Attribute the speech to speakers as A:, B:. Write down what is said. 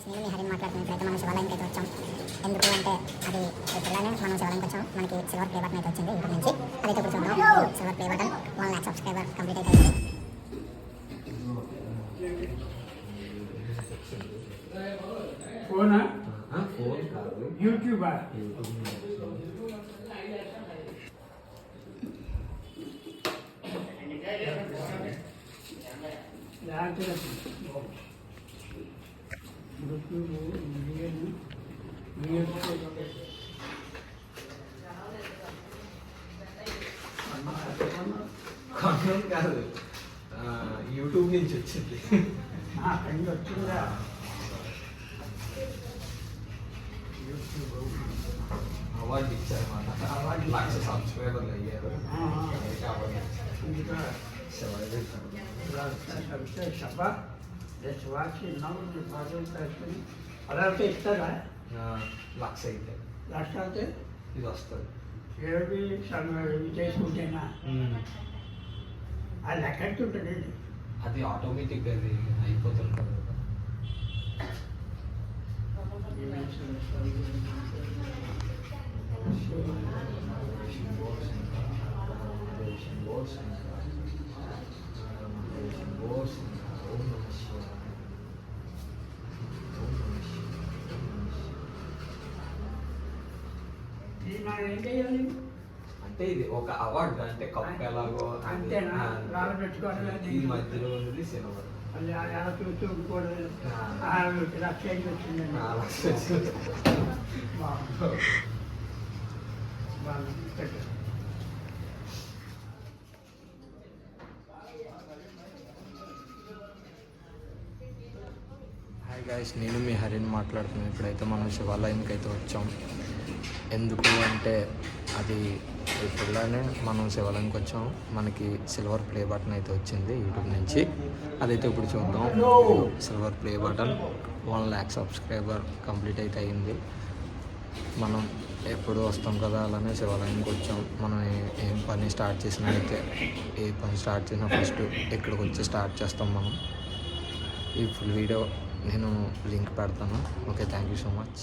A: నేను మీ హరిని మాట్లాడుతున్నట్లయితే మనం శివాలయంకి అయితే వచ్చాం. ఎందుకు అంటే అది పిల్లనే మనం శివాలయంకి వచ్చాం. మనకి సిల్వర్ ప్లే బటన్ అయితే వచ్చింది యూట్యూబ్ నుంచి. అదైతే ఇప్పుడు చూద్దాం. Silver play button 1 lakh subscriber complete అయితే అయింది.
B: ఫోనా?
C: ఫోన్ కాదు,
B: యూట్యూబా?
C: కొనడం కాదు, యూట్యూబ్ నుంచి వచ్చింది.
B: అక్కడి వచ్చిందా?
C: అవార్డు ఇచ్చారన్నమాట. అవార్డు 1 lakh సబ్స్క్రైబర్లు అయ్యారు.
B: అలా ఇస్తారా?
C: 1 lakh అయితే
B: లక్ష అయితే
C: ఇది వస్తుంది.
B: ఏది చేసుకుంటేనా అది ఎక్కడికి ఉంటుంది?
C: అది ఆటోమేటిక్గా అది అయిపోతుంటుంది కదా.
B: ఏం చేయాలి
C: అంటే ఇది ఒక అవార్డు, అంటే కప్ ఎలాగో
B: అంతేనా? రాళ్ళు పెట్టుకోవడం
C: ఈ మధ్యలో ఉన్నది సిల్వర్.
B: అలా చూస్తూ కూడా లక్ష వచ్చిందండి.
C: 4 lakhs. హాయ్ గాయ్స్, నేను మీ హరిని మాట్లాడుతున్నాను. ఇప్పుడైతే మనం శివాలయంకి అయితే వచ్చాం. ఎందుకు అంటే అది ఇప్పుడులానే మనం శివాలయంకి వచ్చాం. మనకి సిల్వర్ ప్లే బటన్ అయితే వచ్చింది యూట్యూబ్ నుంచి. అదైతే ఇప్పుడు చూద్దాం. Silver play button 1 lakh subscriber complete అయితే అయింది. మనం ఎప్పుడు వస్తాం కదా, అలానే శివాలయంకి వచ్చాం. మనం ఏం పని స్టార్ట్ చేసినా అయితే ఏ పని స్టార్ట్ చేసినా ఫస్ట్ ఇక్కడికి వచ్చి స్టార్ట్ చేస్తాం మనం. ఈ ఫుల్ వీడియో నేను లింక్ పెడతాను. Okay, thank you so much.